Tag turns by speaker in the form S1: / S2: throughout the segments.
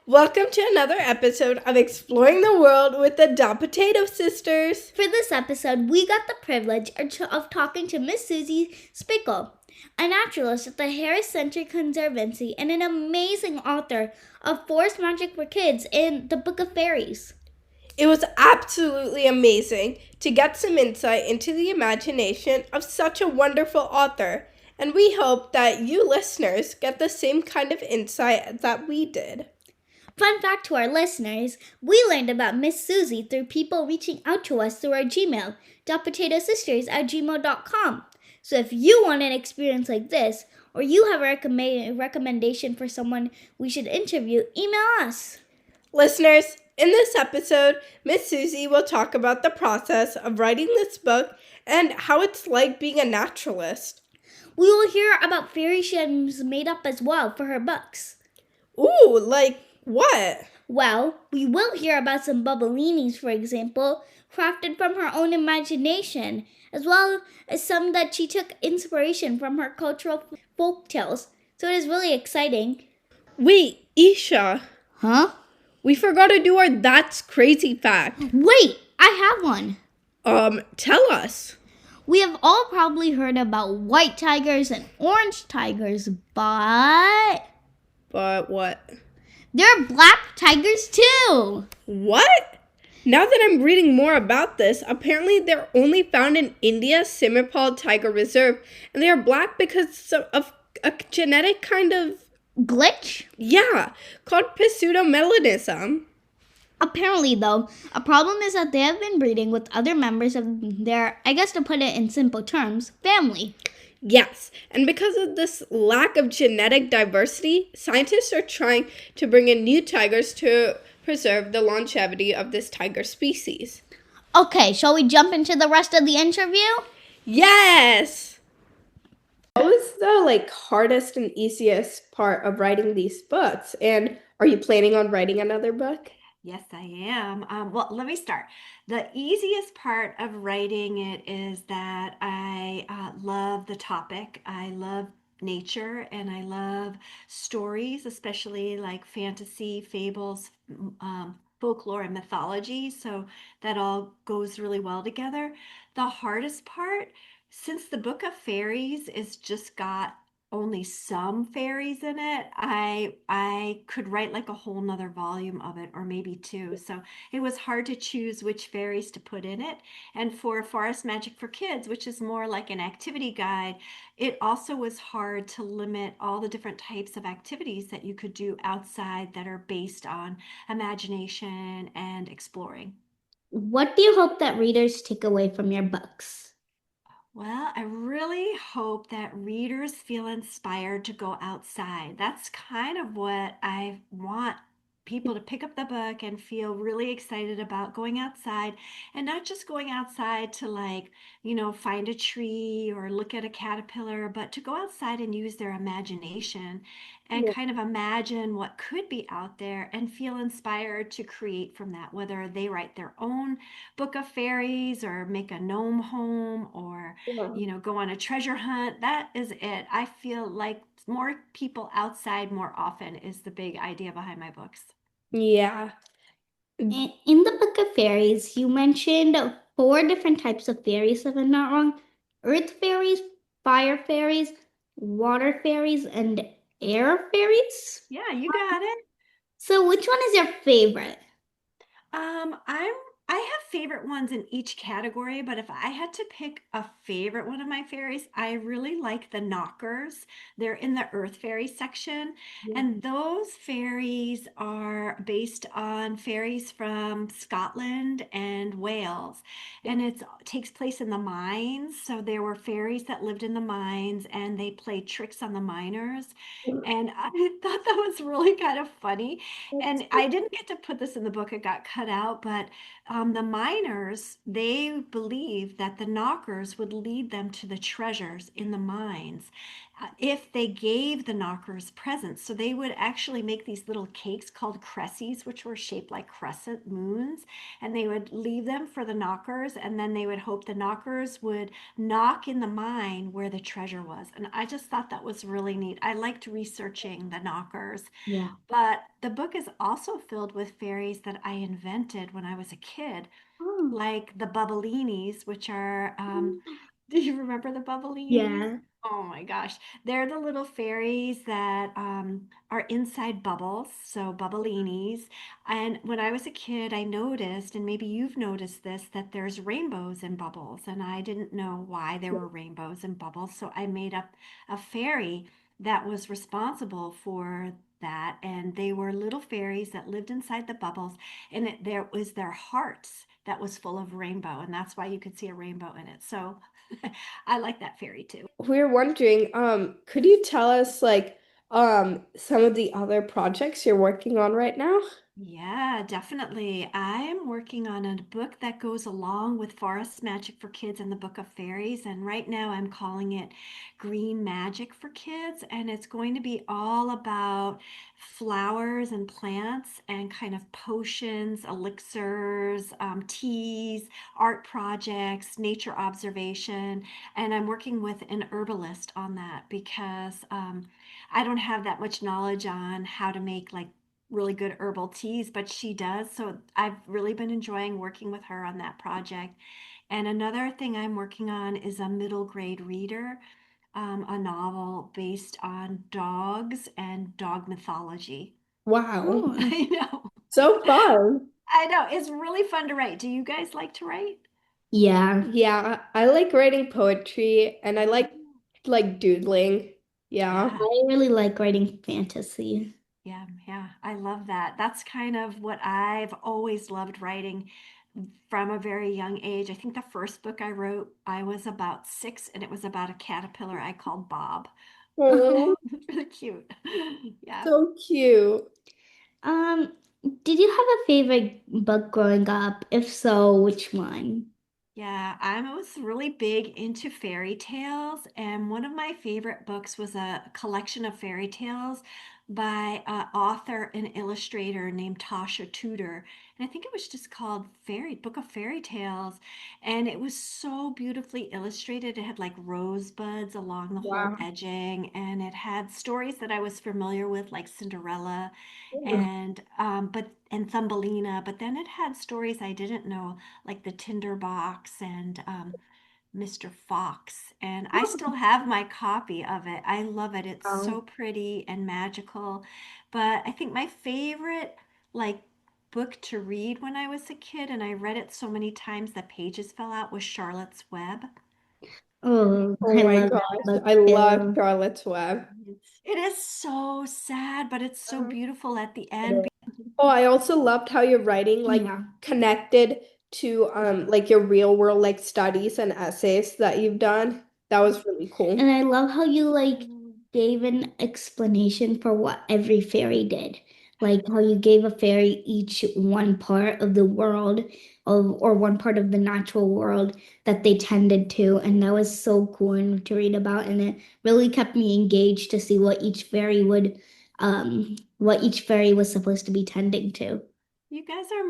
S1: Welcome to another episode of Exploring the World with the Dot Potato Sisters.
S2: For this episode, we got the privilege of talking to Ms.Susie Spikol, a naturalist at the Harris Center Conservancy and an amazing author of Forest Magic for Kids and the Book of Fairies.
S1: It was absolutely amazing to get some insight into the imagination of such a wonderful author, and we hope that you listeners get the same kind of insight that we did.
S2: Fun fact to our listeners, we learned about Ms.Susie through people reaching out to us through our Gmail, dotpotatosisters@gmail.com. So if you want an experience like this, or you have a recommendation for someone we should interview, email us.
S1: Listeners, in this episode, Ms.Susie will talk about the process of writing this book and how it's like being a naturalist.
S2: We will hear about fairy she has made up as well for her books.
S1: Ooh, like what?
S2: Well, we will hear about some bubblinis, for example, crafted from her own imagination, as well as some that she took inspiration from her cultural folk tales. So it is really exciting.
S1: Wait, Isha.
S2: Huh?
S1: We forgot to do our That's Crazy fact.
S2: Wait, I have one.
S1: Tell us.
S2: We have all probably heard about white tigers and orange tigers, but
S1: But what?
S2: there are black tigers too.
S1: What? Now that I'm reading more about this, apparently they're only found in India's Simrapal Tiger Reserve, and they are black because of a genetic kind of
S2: Glitch?
S1: called pseudomelanism.
S2: Apparently, though, a problem is that they have been breeding with other members of their, I guess to put it in simple terms, family.
S1: Yes, and because of this lack of genetic diversity, scientists are trying to bring in new tigers to preserve the longevity of this tiger species.
S2: Okay, shall we jump into the rest of the interview?
S1: Yes! What was the hardest and easiest part of writing these books? And are you planning on writing another book?
S3: Yes, I am. Well, let me start. The easiest part of writing it is that I love the topic. I love nature and I love stories, especially like fantasy, fables, folklore, and mythology. So that all goes really well together. The hardest part, since the Book of Fairies is just got only some fairies in it, I could write like a whole nother volume of it, or maybe two. So it was hard to choose which fairies to put in it. And for Forest Magic for Kids, which is more like an activity guide, it also was hard to limit all the different types of activities that you could do outside that are based on imagination and exploring.
S2: What do you hope that readers take away from your books?
S3: Well, I really hope that readers feel inspired to go outside. That's kind of what I want people to pick up the book and feel really excited about going outside, and not just going outside to find a tree or look at a caterpillar, but to go outside and use their imagination and
S1: Yeah.
S3: kind of imagine what could be out there and feel inspired to create from that, whether they write their own book of fairies or make a gnome home or go on a treasure hunt. That is it. I feel like more people outside more often is the big idea behind my books.
S1: Yeah.
S2: In the Book of Fairies, you mentioned 4 different types of fairies, if I'm not wrong. Earth fairies, fire fairies, water fairies, and air fairies.
S3: Yeah, you got it.
S2: So which one is your favorite?
S3: I have favorite ones in each category, but if I had to pick a favorite one of my fairies, I really like the knockers. They're in the earth fairy section, and those fairies are based on fairies from Scotland and Wales, and it takes place in the mines. So there were fairies that lived in the mines, and they played tricks on the miners, and I thought that was really kind of funny. And I didn't get to put this in the book, it got cut out, but the miners, they believed that the knockers would lead them to the treasures in the mines. if they gave the knockers presents. So they would actually make these little cakes called cressies, which were shaped like crescent moons, and they would leave them for the knockers, and then they would hope the knockers would knock in the mine where the treasure was. And I just thought that was really neat. I liked researching the knockers,
S2: Yeah.
S3: but the book is also filled with fairies that I invented when I was a kid,
S2: Oh.
S3: like the Bubblinis, which are, do you remember the Bubblinis?
S2: Yeah.
S3: Oh my gosh. They're the little fairies that are inside bubbles, so Bubblinis. And when I was a kid, I noticed, and maybe you've noticed this, that there's rainbows in bubbles. And I didn't know why there were rainbows in bubbles. So I made up a fairy that was responsible for that. And they were little fairies that lived inside the bubbles, and there was their hearts that was full of rainbow, and that's why you could see a rainbow in it. So I like that fairy too.
S1: We're wondering, could you tell us like some of the other projects you're working on right now?
S3: Yeah, definitely. I am working on a book that goes along with Forest Magic for Kids and the Book of Fairies. And right now I'm calling it Green Magic for Kids. And it's going to be all about flowers and plants and kind of potions, elixirs, teas, art projects, nature observation. And I'm working with an herbalist on that because I don't have that much knowledge on how to make like really good herbal teas, but she does. So I've really been enjoying working with her on that project. And another thing I'm working on is a middle grade reader, a novel based on dogs and dog mythology.
S1: Wow.
S2: Oh.
S3: I know.
S1: So fun.
S3: I know. It's really fun to write. Do you guys like to write?
S2: Yeah.
S1: Yeah, I like writing poetry and I like doodling. Yeah.
S3: Yeah.
S2: I really like writing fantasy.
S3: Yeah, yeah, I love that. That's kind of what I've always loved writing from a very young age. I think the first book I wrote, I was about 6, and it was about a caterpillar I called Bob.
S1: Oh,
S3: It's really cute. Yeah.
S1: so cute.
S2: Um, did you have a favorite book growing up? If so, which one?
S3: Yeah, I was really big into fairy tales, and one of my favorite books was a collection of fairy tales by an author and illustrator named Tasha Tudor. And I think it was just called Book of Fairy Tales. And it was so beautifully illustrated. It had like rosebuds along the whole
S1: Wow.
S3: edging, and it had stories that I was familiar with, like Cinderella
S1: Yeah.
S3: and Thumbelina, but then it had stories I didn't know, like the Tinder Box and Mr. Fox. And I still have my copy of it. I love it. It's so
S1: Wow.
S3: pretty and magical. But I think my favorite, like, book to read when I was a kid, and I read it so many times the pages fell out, was Charlotte's Web.
S2: Oh,
S1: Oh
S2: I
S1: my
S2: love that
S1: gosh,
S2: book
S1: I love
S2: too.
S1: Charlotte's Web.
S3: It is so sad, but it's so beautiful at the
S1: It
S3: end.
S1: is. Oh, I also loved how your writing like
S2: Yeah.
S1: connected to like your real world like studies and essays that you've done. That was really
S2: And
S1: cool.
S2: I love how you like gave an explanation for what every fairy did. Like how you gave a fairy each one part of the world or one part of the natural world that they tended to. And that was so cool to read about. And it really kept me engaged to see what each fairy was supposed to be tending to.
S3: You guys are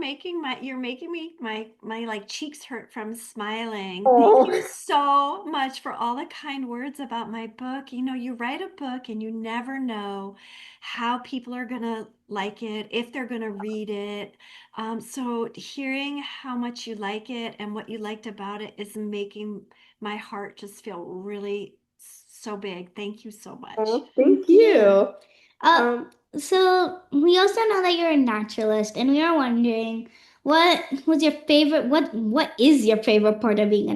S3: you're making me my like cheeks hurt from smiling. Thank
S1: Oh,
S3: you so much for all the kind words about my book. You know, you write a book and you never know how people are gonna like it, if they're gonna read it. So hearing how much you like it and what you liked about it is making my heart just feel really so big. Thank you so much.
S1: oh, thank
S2: Thank you.
S1: you.
S2: Uh,
S1: Um,
S2: so we also know that you're a naturalist, and we are wondering what is your favorite part of being a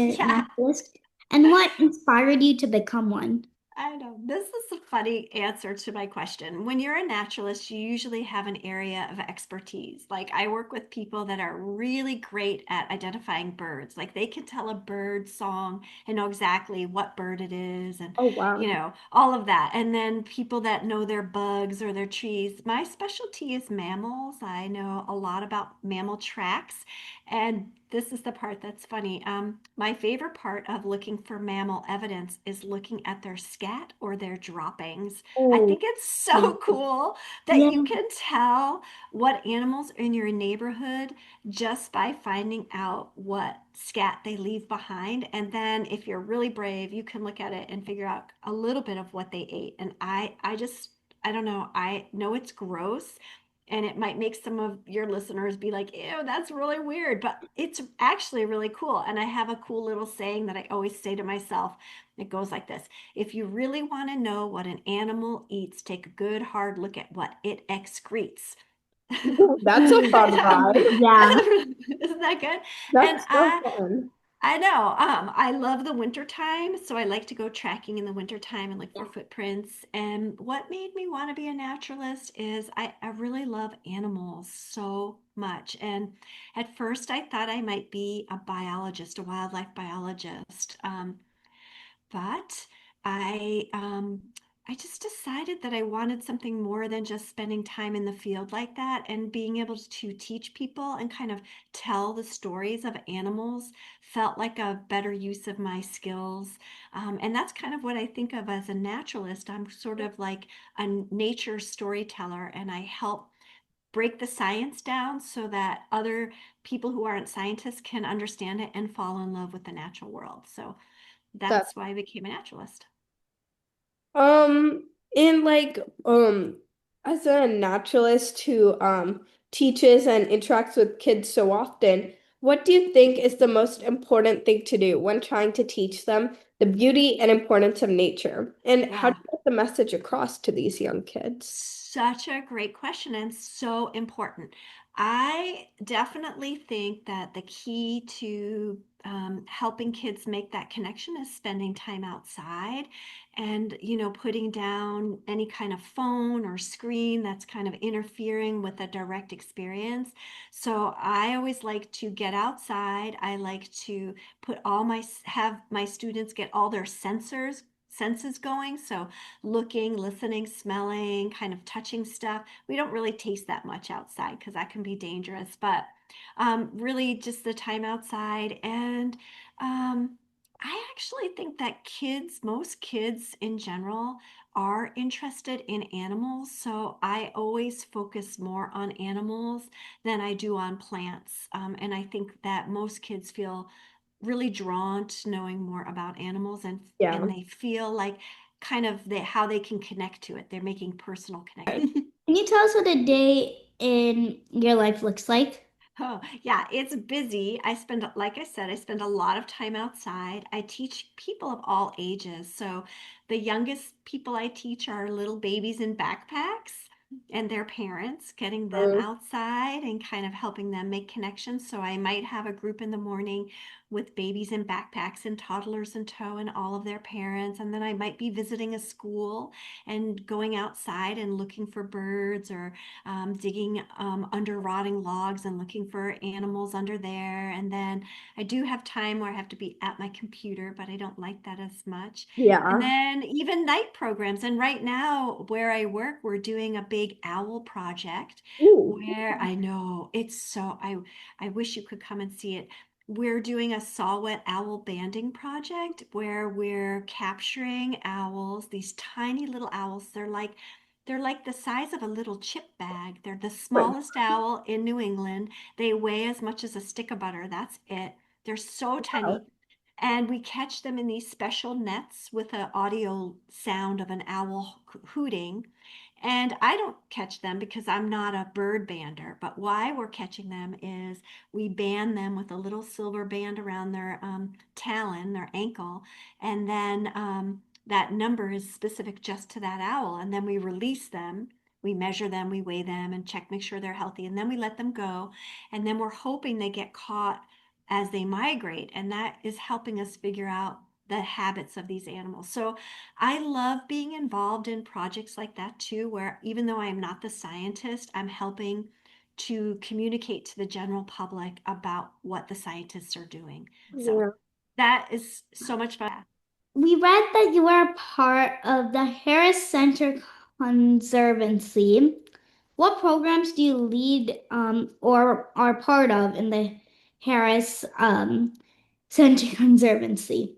S3: Yeah.
S2: naturalist, and what inspired you to become one?
S3: I know. This is a funny answer to my question. When you're a naturalist, you usually have an area of expertise. Like I work with people that are really great at identifying birds. Like they can tell a bird song and know exactly what bird it is and,
S1: Oh, wow.
S3: all of that. And then people that know their bugs or their trees. My specialty is mammals. I know a lot about mammal tracks. And this is the part that's funny. My favorite part of looking for mammal evidence is looking at their scat or their droppings. I
S1: Oh,
S3: think it's so cool that
S2: Yeah.
S3: you can tell what animals are in your neighborhood just by finding out what scat they leave behind. And then if you're really brave, you can look at it and figure out a little bit of what they ate. And I don't know. I know it's gross, and it might make some of your listeners be like, ew, that's really weird, but it's actually really cool. And I have a cool little saying that I always say to myself. It goes like this: if you really want to know what an animal eats, take a good hard look at what it excretes.
S1: that's a fun ride.
S2: Yeah.
S3: Isn't that good? And
S1: That's so fun.
S3: I know. I love the winter time, so I like to go tracking in the winter time and look for footprints. And what made me want to be a naturalist is I really love animals so much. And at first, I thought I might be a biologist, a wildlife biologist. But I just decided that I wanted something more than just spending time in the field like that, and being able to teach people and kind of tell the stories of animals felt like a better use of my skills. And that's kind of what I think of as a naturalist. I'm sort of like a nature storyteller, and I help break the science down so that other people who aren't scientists can understand it and fall in love with the natural world. So
S1: That
S3: that's why I became a naturalist.
S1: and like as a naturalist who teaches and interacts with kids so often, what do you think is the most important thing to do when trying to teach them the beauty and importance of nature? And how do
S3: Yeah,
S1: you get the message across to these young kids?
S3: such a great question and so important. I definitely think that the key to helping kids make that connection is spending time outside and, putting down any kind of phone or screen that's kind of interfering with a direct experience. So I always like to get outside. I like to have my students get all their senses going. So looking, listening, smelling, kind of touching stuff. We don't really taste that much outside because that can be dangerous, but really just the time outside. And I actually think that most kids in general, are interested in animals. So I always focus more on animals than I do on plants. And I think that most kids feel really drawn to knowing more about animals, and
S1: Yeah.
S3: they feel like kind of how they can connect to it. They're making personal connection.
S2: Can you tell us what a day in your life looks like?
S3: Oh, yeah, it's busy. Like I said, I spend a lot of time outside. I teach people of all ages. So the youngest people I teach are little babies in backpacks and their parents, getting them
S1: Um,
S3: outside and kind of helping them make connections. So I might have a group in the morning with babies in backpacks and toddlers in tow and all of their parents. And then I might be visiting a school and going outside and looking for birds, or digging under rotting logs and looking for animals under there. And then I do have time where I have to be at my computer, but I don't like that as much. And
S1: yeah.
S3: then even night programs. And right now, where I work, we're doing a big owl project
S1: Ooh.
S3: where I know it's I wish you could come and see it. We're doing a saw-whet owl banding project where we're capturing owls, these tiny little owls. They're like the size of a little chip bag. They're the smallest owl in New England. They weigh as much as a stick of butter. That's it. They're so tiny.
S1: Wow.
S3: And we catch them in these special nets with an audio sound of an owl hooting. And I don't catch them because I'm not a bird bander. But why we're catching them is we band them with a little silver band around their talon, their ankle. And then that number is specific just to that owl. And then we release them. We measure them, we weigh them, and check, make sure they're healthy. And then we let them go. And then we're hoping they get caught as they migrate. And that is helping us figure out the habits of these animals. So I love being involved in projects like that too, where even though I'm not the scientist, I'm helping to communicate to the general public about what the scientists are doing. So
S1: Yeah.
S3: that is so much fun.
S2: We read that you are part of the Harris Center Conservancy. What programs do you lead or are part of in the Harris Center Conservancy?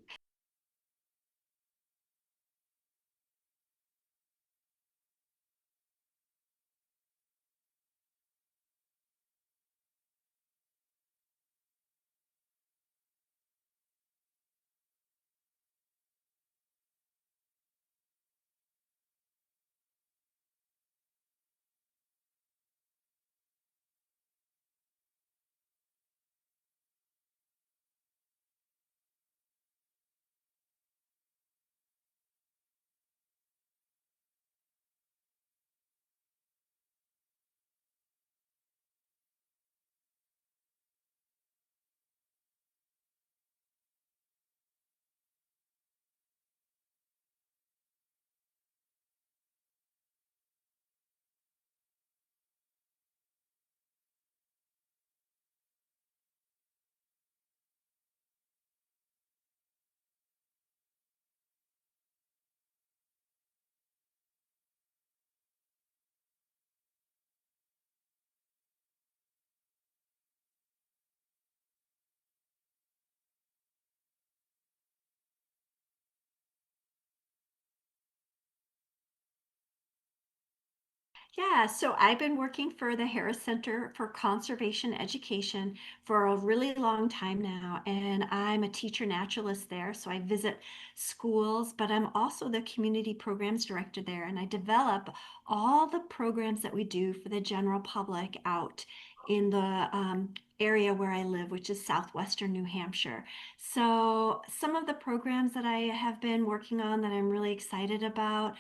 S3: Yeah, so I've been working for the Harris Center for Conservation Education for a really long time now, and I'm a teacher naturalist there. So I visit schools, but I'm also the community programs director there, and I develop all the programs that we do for the general public out in the area where I live, which is southwestern New Hampshire. So some of the programs that I have been working on that I'm really excited about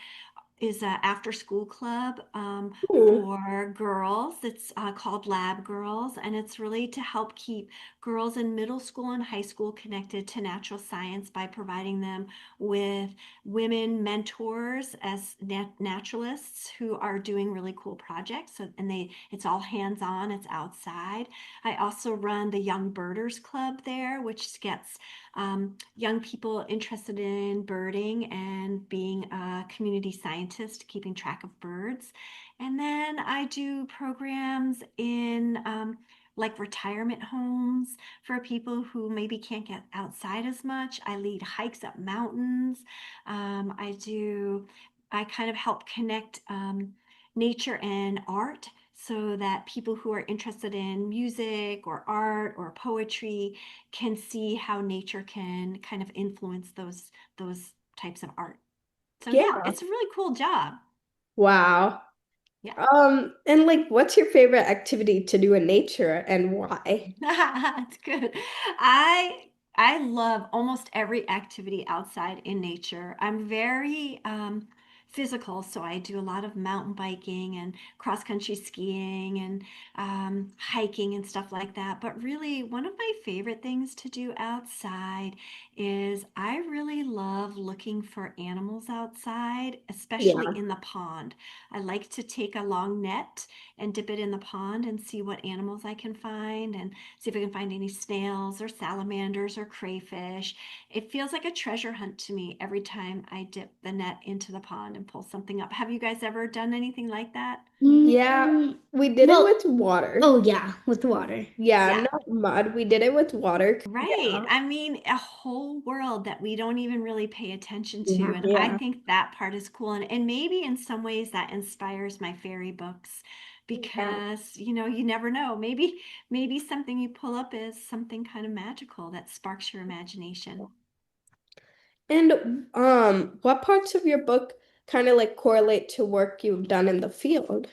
S3: is an after school club
S1: Ooh.
S3: for girls. It's called Lab Girls, and it's really to help keep girls in middle school and high school connected to natural science by providing them with women mentors as naturalists who are doing really cool projects. So, and it's all hands on, it's outside. I also run the Young Birders Club there, which gets young people interested in birding and being a community scientist, keeping track of birds. And then I do programs in like retirement homes for people who maybe can't get outside as much. I lead hikes up mountains. I kind of help connect nature and art so that people who are interested in music or art or poetry can see how nature can kind of influence those types of art. So yeah,
S1: Yeah.
S3: it's a really cool job.
S1: Wow.
S3: Yeah.
S1: And like, what's your favorite activity to do in nature and why?
S3: That's good. I love almost every activity outside in nature. I'm very physical, so I do a lot of mountain biking and cross country skiing and hiking and stuff like that. But really, one of my favorite things to do outside is I really love looking for animals outside, especially
S1: Yeah.
S3: in the pond. I like to take a long net and dip it in the pond and see what animals I can find and see if I can find any snails or salamanders or crayfish. It feels like a treasure hunt to me every time I dip the net into the pond and pull something up. Have you guys ever done anything like that?
S1: Yeah, we did it
S2: Well,
S1: with water.
S2: oh yeah, with water.
S1: Yeah,
S3: Yeah,
S1: not mud. We did it with water.
S3: right.
S1: Yeah.
S3: I mean, a whole world that we don't even really pay attention to. And I
S1: Yeah.
S3: think that part is cool. And maybe in some ways that inspires my fairy books
S1: Yeah.
S3: because, you never know. Maybe something you pull up is something kind of magical that sparks your imagination.
S1: And what parts of your book kind of like correlate to work you've done in the field?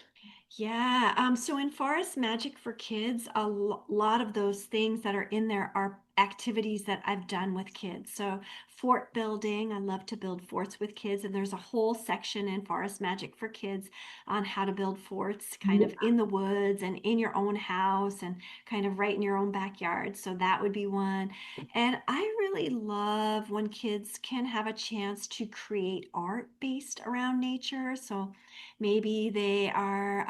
S3: Yeah. So in Forest Magic for Kids, lot of those things that are in there are activities that I've done with kids. So, fort building, I love to build forts with kids, and there's a whole section in Forest Magic for Kids on how to build forts kind of in the woods and in your own house and kind of right in your own backyard. So, that would be one. And I really love when kids can have a chance to create art based around nature. So, maybe they are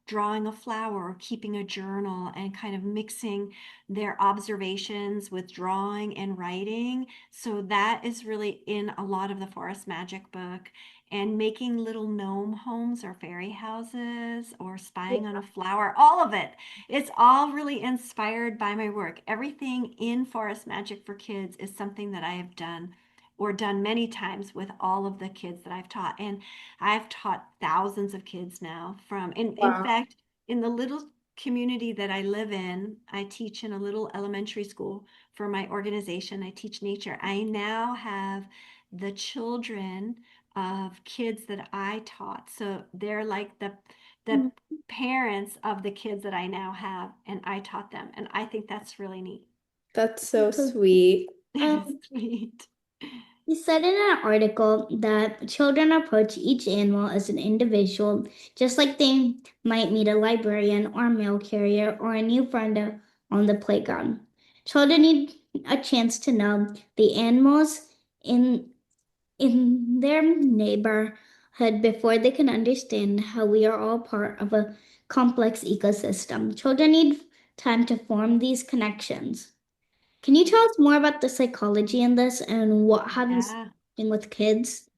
S3: drawing a flower or keeping a journal and kind of mixing their observations with drawing and writing. So that is really in a lot of the Forest Magic book. And making little gnome homes or fairy houses or spying on a flower, all of it. It's all really inspired by my work. Everything in Forest Magic for Kids is something that I have done or done many times with all of the kids that I've taught. And I've taught thousands of kids now in
S1: Wow.
S3: fact, in the little community that I live in, I teach in a little elementary school for my organization. I teach nature. I now have the children of kids that I taught. So they're like the parents of the kids that I now have, and I taught them. And I think that's really neat.
S1: That's so sweet.
S2: Um,
S3: Sweet.
S2: he said in an article that children approach each animal as an individual, just like they might meet a librarian or a mail carrier or a new friend on the playground. Children need a chance to know the animals in in their neighborhood before they can understand how we are all part of a complex ecosystem. Children need time to form these connections. Can you tell us more about the psychology in this and what have you
S3: Yeah.
S2: seen with kids?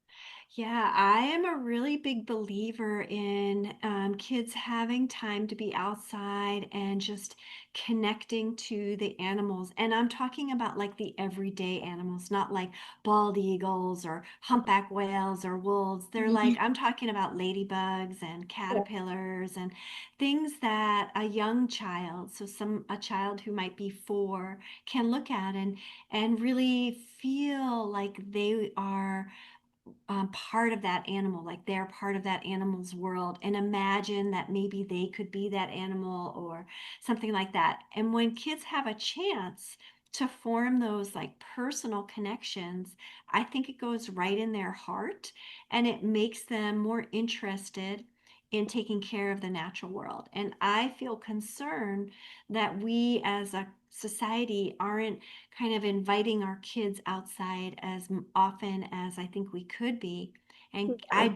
S3: Yeah, I am a really big believer in kids having time to be outside and just connecting to the animals. And I'm talking about like the everyday animals, not like bald eagles or humpback whales or wolves. They're like, I'm talking about ladybugs and caterpillars and things that a young child, so a child who might be 4, can look at and really feel like they are part of that animal, like they're part of that animal's world, and imagine that maybe they could be that animal or something like that. And when kids have a chance to form those like personal connections, I think it goes right in their heart and it makes them more interested in taking care of the natural world. And I feel concerned that we as a society aren't kind of inviting our kids outside as often as I think we could be. And I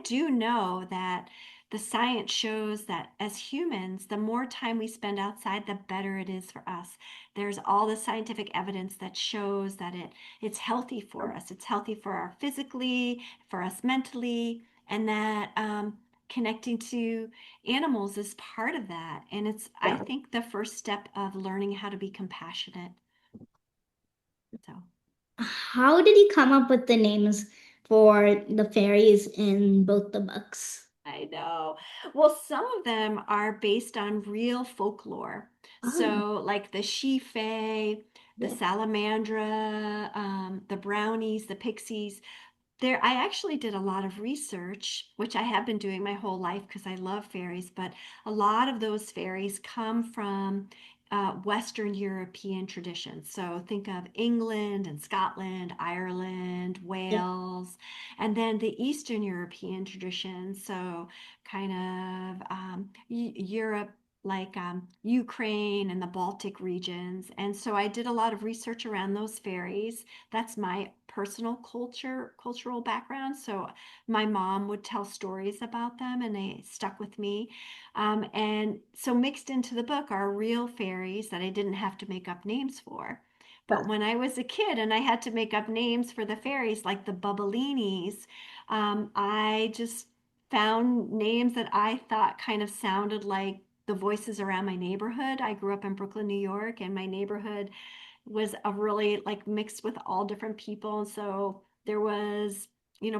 S3: do know that the science shows that as humans, the more time we spend outside, the better it is for us. There's all the scientific evidence that shows that it's healthy for us. It's healthy for our physically, for us mentally, and that connecting to animals is part of that. And it's, I
S1: Yeah.
S3: think, the first step of learning how to be compassionate. So
S2: How did he come up with the names for the fairies in both the books?
S3: I know. Well, some of them are based on real folklore.
S2: Oh,
S3: So, like the she fae, the
S2: yeah.
S3: salamandra, the brownies, the pixies. There, I actually did a lot of research, which I have been doing my whole life because I love fairies, but a lot of those fairies come from Western European traditions. So think of England and Scotland, Ireland,
S2: Yeah.
S3: Wales, and then the Eastern European traditions. So kind of Europe, like Ukraine and the Baltic regions. And so I did a lot of research around those fairies. That's my personal cultural background. So my mom would tell stories about them and they stuck with me. And so mixed into the book are real fairies that I didn't have to make up names for. But when I was a kid and I had to make up names for the fairies, like the Bubblinis, I just found names that I thought kind of sounded like the voices around my neighborhood. I grew up in Brooklyn, New York, and my neighborhood was a really like mixed with all different people. And so there was,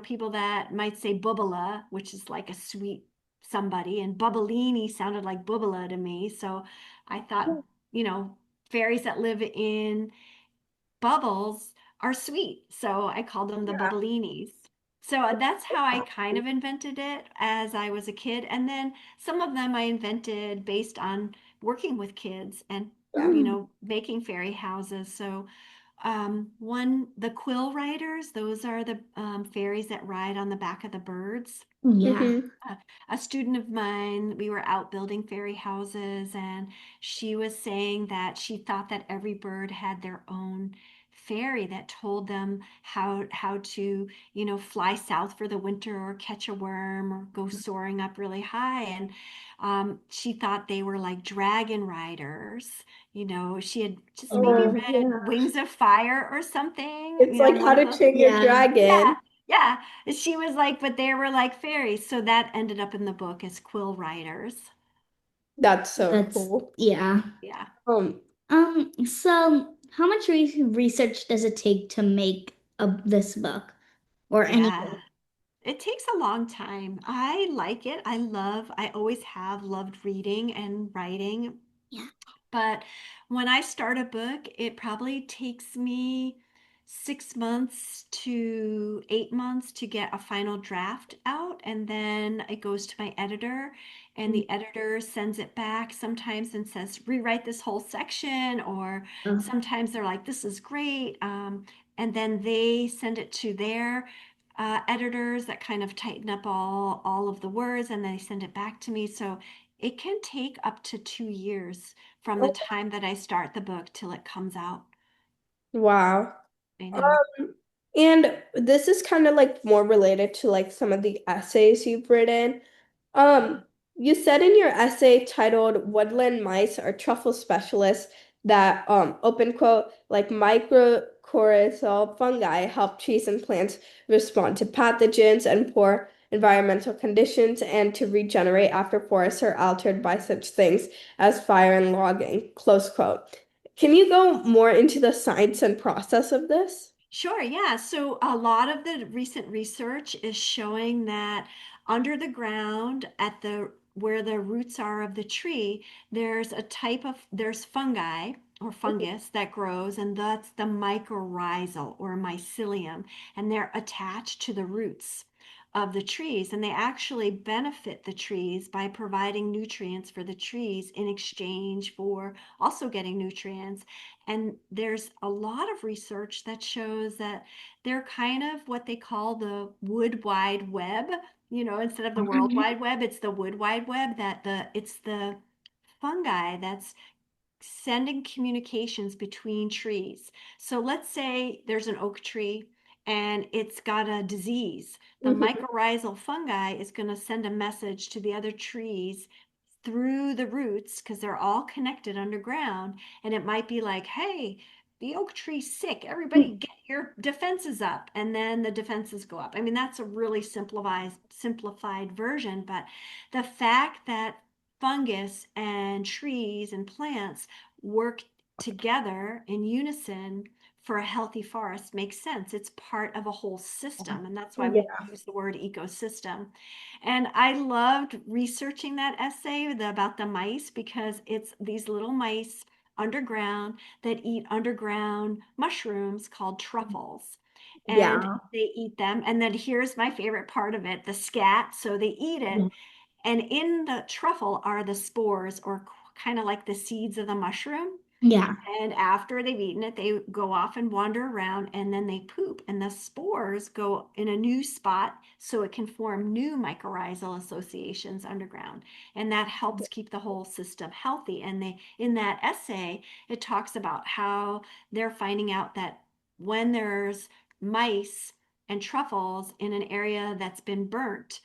S3: people that might say bubala, which is like a sweet somebody, and bubblini sounded like bubala to me. So I thought, you know, fairies that live in bubbles are sweet. So I called them the
S1: Yeah.
S3: bubblinis. So that's how I kind of invented it as I was a kid. And then some of them I invented based on working with kids and
S2: Oh,
S3: making fairy houses. So the quill riders, those are the fairies that ride on the back of the birds.
S2: yeah.
S1: Mm-hmm.
S3: A, a student of mine, we were out building fairy houses, and she was saying that she thought that every bird had their own fairy that told them how to, fly south for the winter or catch a worm or go soaring up really high. And she thought they were like dragon riders. She had just maybe
S2: Oh,
S3: read
S2: yeah.
S3: Wings of Fire or something,
S1: It's like How
S3: one of
S1: to
S3: those.
S1: Train Your
S2: Yeah.
S3: Yeah,
S1: Dragon.
S3: yeah. She was like, but they were like fairies. So that ended up in the book as quill riders.
S1: That's so
S2: That's,
S1: cool.
S2: yeah.
S3: Yeah,
S2: So how much research does it take to make this book or any
S3: yeah.
S2: book?
S3: It takes a long time. I like it. I always have loved reading and writing.
S2: Yeah.
S3: But when I start a book, it probably takes me 6 months to 8 months to get a final draft out. And then it goes to my editor, and the editor sends it back sometimes and says, rewrite this whole section, or
S2: Oh,
S3: sometimes they're like, this is great. And then they send it to their editors that kind of tighten up all of the words, and they send it back to me. So it can take up to 2 years from the
S1: Oh,
S3: time that I start the book till it comes out.
S1: wow.
S3: I know.
S1: And this is kind of like more related to like some of the essays you've written. Um, you said in your essay titled Woodland Mice Are Truffle Specialists that open quote like mycorrhizal fungi help trees and plants respond to pathogens and poor environmental conditions and to regenerate after forests are altered by such things as fire and logging, close quote. Can you go more into the science and process of this?
S3: Sure, yeah. So a lot of the recent research is showing that under the ground at the where the roots are of the tree, there's fungi or fungus that grows, and that's the mycorrhizal or mycelium, and they're attached to the roots of the trees, and they actually benefit the trees by providing nutrients for the trees in exchange for also getting nutrients. And there's a lot of research that shows that they're kind of what they call the wood wide web. Instead of the world
S2: mhm.
S3: wide web, it's the wood wide web, that it's the fungi that's sending communications between trees. So let's say there's an oak tree and it's got a disease. The
S1: Mhm.
S3: mycorrhizal fungi is going to send a message to the other trees through the roots, because they're all connected underground. And it might be like, hey, the oak tree's sick. Everybody get your defenses up. And then the defenses go up. I mean, that's a really simplified version, but the fact that fungus and trees and plants work together in unison for a healthy forest makes sense. It's part of a whole system, and that's why
S1: Yeah.
S3: we use the word ecosystem. And I loved researching that essay about the mice, because it's these little mice underground that eat underground mushrooms called truffles. And
S2: Yeah.
S3: they eat them. And then here's my favorite part of it, the scat. So they eat it,
S2: Yeah.
S3: and in the truffle are the spores, or kind of like the seeds of the mushroom.
S2: Yeah.
S3: And after they've eaten it, they go off and wander around, and then they poop, and the spores go in a new spot so it can form new mycorrhizal associations underground. And that helps keep the whole system healthy. And in that essay, it talks about how they're finding out that when there's mice and truffles in an area that's been burnt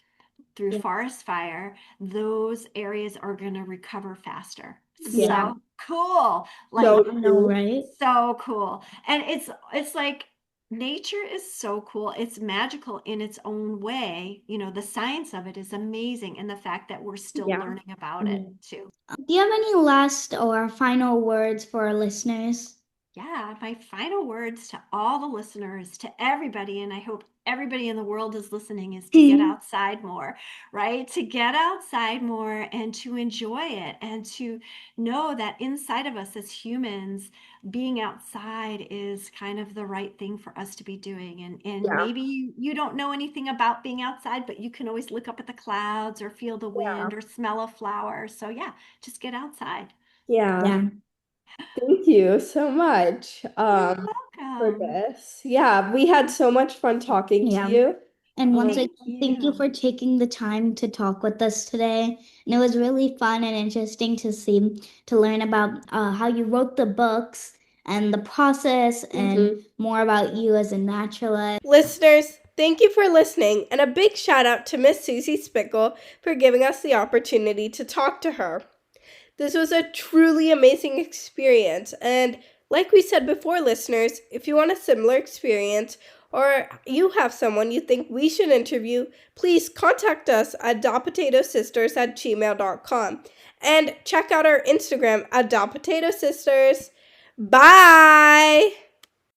S3: through
S2: Yeah.
S3: forest fire, those areas are going to recover faster.
S2: Yeah.
S1: Yeah.
S3: So cool.
S2: Yeah,
S3: Like,
S1: So
S2: I know,
S1: true.
S2: right?
S3: so cool. And it's like nature is so cool. It's magical in its own way. The science of it is amazing, and the fact that we're still
S1: Yeah.
S3: learning about it
S2: Mhm.
S3: too.
S2: Do you have any last or final words for our listeners?
S3: Yeah, my final words to all the listeners, to everybody, and I hope everybody in the world is listening, is to get outside more, right? To get outside more and to enjoy it, and to know that inside of us as humans, being outside is kind of the right thing for us to be doing. And
S1: Yeah.
S3: maybe you don't know anything about being outside, but you can always look up at the clouds or feel the
S1: Yeah.
S3: wind or smell a flower. So yeah, just get outside.
S1: Yeah.
S2: Yeah.
S1: Thank you so much
S3: You're
S1: for
S3: welcome.
S1: this. Yeah, we had so much fun talking to
S2: Yeah.
S1: you.
S2: And once
S3: Thank
S2: again, thank you
S3: you.
S2: for taking the time to talk with us today. And it was really fun and interesting to learn about how you wrote the books and the process and more about you as a naturalist.
S1: Listeners, thank you for listening, and a big shout out to Ms.Susie Spikol for giving us the opportunity to talk to her. This was a truly amazing experience, and like we said before, listeners, if you want a similar experience or you have someone you think we should interview, please contact us at dotpotatosisters@gmail.com and check out our Instagram at dotpotatosisters. Bye!